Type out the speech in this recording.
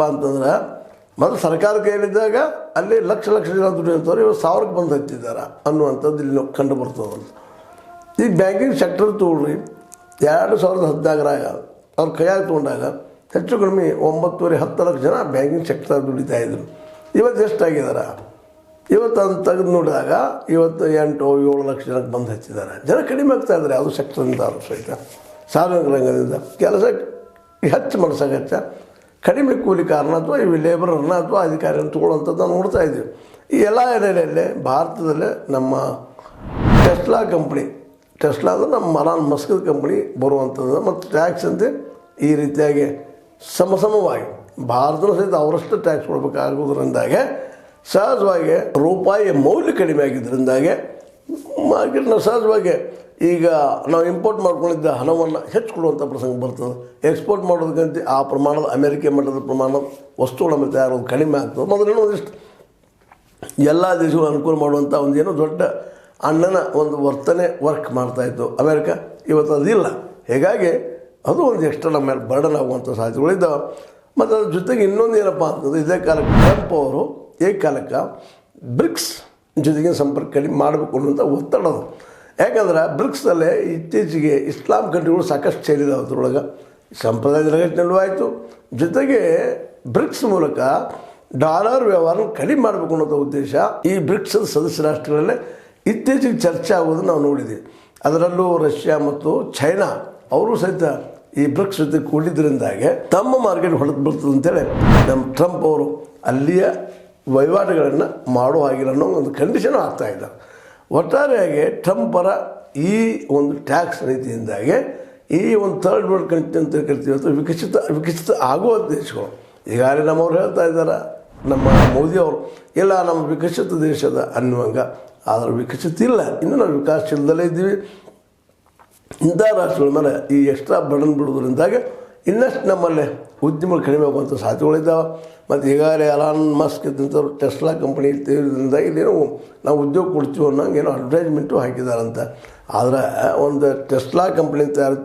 ಹೆಂಗಪ್ಪ ಅಂತಂದ್ರೆ ಮತ್ತು ಸರ್ಕಾರ ಕೈಯಲ್ಲಿದ್ದಾಗ ಅಲ್ಲಿ ಲಕ್ಷ ಜನ ದುಡಿಯುತ್ತವ್ರು ಇವರು 1000ಕ್ಕೆ ಬಂದು ಹತ್ತಿದ್ದಾರೆ ಅನ್ನುವಂಥದ್ದು ಇಲ್ಲಿ ಕಂಡು ಬರ್ತದೆ. ಈ ಬ್ಯಾಂಕಿಂಗ್ ಸೆಕ್ಟರ್ ತೊಗೊಳ್ರಿ, 2014ರಾಗ ಅವ್ರ ಕೈಯಾಗಿ ತೊಗೊಂಡಾಗ ಹೆಚ್ಚು ಕಡಿಮೆ 9.5 ಲಕ್ಷ ಜನ ಬ್ಯಾಂಕಿಂಗ್ ಸೆಕ್ಟರ್ ದುಡಿತಾಯಿದ್ರು. ಇವತ್ತು ಎಷ್ಟಾಗಿದ್ದಾರೆ? ಇವತ್ತು ಅದನ್ನು ತೆಗೆದು ನೋಡಿದಾಗ ಇವತ್ತು 8-7 ಲಕ್ಷ ಜನಕ್ಕೆ ಬಂದು ಹಚ್ಚಿದ್ದಾರೆ. ಜನ ಕಡಿಮೆ ಆಗ್ತಾಯಿದ್ದಾರೆ ಅದು ಸೆಕ್ಟರಿಂದ ಆದರೂ ಸಹಿತ. ಸಾರ್ವಜನಿಕ ರಂಗದಿಂದ ಕೆಲಸ ಹೆಚ್ಚು ಹೆಚ್ಚ ಕಡಿಮೆ ಕೂಲಿ ಕಾರಣ ಅಥವಾ ಇವು ಲೇಬರನ್ನ ಅಥವಾ ಅಧಿಕಾರಿಯನ್ನು ತೊಗೊಳ್ಳೋಂಥದ್ದು ನಾವು ನೋಡ್ತಾ ಇದ್ದೀವಿ. ಈ ಎಲ್ಲ ಹಿನ್ನೆಲೆಯಲ್ಲಿ ಭಾರತದಲ್ಲೇ ನಮ್ಮ ಟೆಸ್ಲಾ ಅಂದರೆ ನಮ್ಮ ಮಲಾನ್ ಮಸ್ಕದ ಕಂಪ್ನಿ ಬರುವಂಥದ್ದು ಮತ್ತು ಟ್ಯಾಕ್ಸ್ ಅಂತ ಈ ರೀತಿಯಾಗಿ ಸಮವಾಗಿ ಭಾರತದ ಸಹಿತ ಅವರಷ್ಟು ಟ್ಯಾಕ್ಸ್ ಕೊಡಬೇಕಾಗೋದ್ರಿಂದಾಗೆ ಸಹಜವಾಗಿ ರೂಪಾಯಿಯ ಮೌಲ್ಯ ಕಡಿಮೆ ಆಗಿದ್ದರಿಂದಾಗೆ ಮಾರ್ಕೆಟ್ನ ಸಹಜವಾಗಿ ಈಗ ನಾವು ಇಂಪೋರ್ಟ್ ಮಾಡ್ಕೊಂಡಿದ್ದ ಹಣವನ್ನು ಹೆಚ್ಚು ಕೊಡುವಂಥ ಪ್ರಸಂಗ ಬರ್ತದೆ. ಎಕ್ಸ್ಪೋರ್ಟ್ ಮಾಡೋದಕ್ಕಂತ ಆ ಪ್ರಮಾಣದ ಅಮೇರಿಕೆ ಮಟ್ಟದ ಪ್ರಮಾಣದ ವಸ್ತುಗಳ ಮೇಲೆ ತಯಾರೋದು ಕಡಿಮೆ ಆಗ್ತದೆ. ಮೊದಲೇನೋ ಒಂದಿಷ್ಟು ಎಲ್ಲ ದೇಶಗಳು ಅನುಕೂಲ ಮಾಡುವಂಥ ಒಂದೇನೋ ದೊಡ್ಡ ಅಣ್ಣನ ಒಂದು ವರ್ತನೆ ವರ್ಕ್ ಮಾಡ್ತಾಯಿತ್ತು ಅಮೇರಿಕ. ಇವತ್ತು ಅದಿಲ್ಲ. ಹೀಗಾಗಿ ಅದು ಒಂದು ಎಕ್ಸ್ಟ್ರಾ ನಮ್ಮ ಮೇಲೆ ಬರ್ಡನ್ ಆಗುವಂಥ ಸಾಧ್ಯತೆಗಳಿದ್ದಾವೆ. ಮತ್ತು ಅದ್ರ ಜೊತೆಗೆ ಇನ್ನೊಂದು ಏನಪ್ಪ ಅಂತಂದರೆ ಇದೇ ಕಾಲಕ್ಕೆ ಟ್ರಂಪ್ ಅವರು ಏಕಕಾಲಕ್ಕೆ ಬ್ರಿಕ್ಸ್ ಜೊತೆಗಿನ ಸಂಪರ್ಕ ಕಡಿಮೆ ಮಾಡಬೇಕು ಅನ್ನುವಂಥ ಒತ್ತಡದು. ಯಾಕಂದ್ರೆ ಬ್ರಿಕ್ಸ್ದಲ್ಲೇ ಇತ್ತೀಚೆಗೆ ಇಸ್ಲಾಂ ಕಂಟ್ರಿಗಳು ಸಾಕಷ್ಟು ಸೇರಿದಾವೆ. ಅದರೊಳಗೆ ಸಂಪ್ರದಾಯದ ರಗಟ್ಟಿನಲ್ಲೂ ಆಯಿತು. ಜೊತೆಗೆ ಬ್ರಿಕ್ಸ್ ಮೂಲಕ ಡಾಲರ್ ವ್ಯವಹಾರ ಕಡಿಮೆ ಮಾಡಬೇಕು ಅನ್ನೋಂಥ ಉದ್ದೇಶ ಈ ಬ್ರಿಕ್ಸ್ ಸದಸ್ಯ ರಾಷ್ಟ್ರಗಳಲ್ಲೇ ಇತ್ತೀಚೆಗೆ ಚರ್ಚೆ ಆಗೋದು ನಾವು ನೋಡಿದ್ದೀವಿ. ಅದರಲ್ಲೂ ರಷ್ಯಾ ಮತ್ತು ಚೈನಾ ಅವರು ಸಹಿತ ಈ ಬ್ರಿಕ್ಸ್ ಜೊತೆ ಕೂಡಿದ್ದರಿಂದಾಗೆ ತಮ್ಮ ಮಾರ್ಕೆಟ್ ಹೊಡೆದು ಬರ್ತದೆ ಅಂತೇಳಿ ನಮ್ಮ ಟ್ರಂಪ್ ಅವರು ಅಲ್ಲಿಯ ವಹಿವಾಟುಗಳನ್ನು ಮಾಡೋ ಹಾಗಿಲ್ಲ ಅನ್ನೋ ಒಂದು ಕಂಡೀಷನ್ ಆಗ್ತಾಯಿದ್ದಾರೆ. ಒಟ್ಟಾರೆಯಾಗಿ ಟ್ರಂಪರ ಈ ಒಂದು ಟ್ಯಾಕ್ಸ್ ನೀತಿಯಿಂದಾಗೆ ಈ ಒಂದು ಥರ್ಡ್ ವರ್ಲ್ಡ್ ಕಂಟ್ರಿ ಅಂತ ಕರಿತೀವಿ ಅಥವಾ ವಿಕಸಿತ ಆಗುವ ದೇಶಗಳು ಈಗಾಗಲೇ ನಮ್ಮವ್ರು ಹೇಳ್ತಾ ಇದ್ದಾರೆ, ನಮ್ಮ ಮೋದಿಯವರು ಇಲ್ಲ ನಮ್ಮ ವಿಕಸಿತ ದೇಶದ ಅನ್ನುವಂಗೆ. ಆದರೆ ವಿಕಸಿತ ಇಲ್ಲ, ಇನ್ನು ನಾವು ವಿಕಾಸಶೀಲದಲ್ಲೇ ಇದ್ದೀವಿ. ಇಂಥ ರಾಷ್ಟ್ರಗಳ ಮೇಲೆ ಈ ಎಕ್ಸ್ಟ್ರಾ ಬರ್ಡನ್ ಬಿಡೋದ್ರಿಂದಾಗೆ ಇನ್ನಷ್ಟು ನಮ್ಮಲ್ಲಿ ಉದ್ಯಮಗಳು ಕಡಿಮೆ ಆಗುವಂಥ ಸಾಧ್ಯತೆಗಳಿದ್ದಾವೆ. ಮತ್ತು ಈಗಾಗಲೇ ಎಲಾನ್ ಮಸ್ಕ್ ಇದ್ದಂಥವ್ರು ಟೆಸ್ಲಾ ಕಂಪ್ನಿ ಇರೋದ್ರಿಂದ ಇಲ್ಲೇನೋ ನಾವು ಉದ್ಯೋಗ ಕೊಡ್ತೀವಿ ಅನ್ನೋಂಗೆ ಏನೋ ಅಡ್ವರ್ಟೈಸ್ಮೆಂಟು ಹಾಕಿದಾರಂತ. ಆದರೆ ಒಂದು ಟೆಸ್ಲಾ ಕಂಪ್ನಿ ತಯಾರು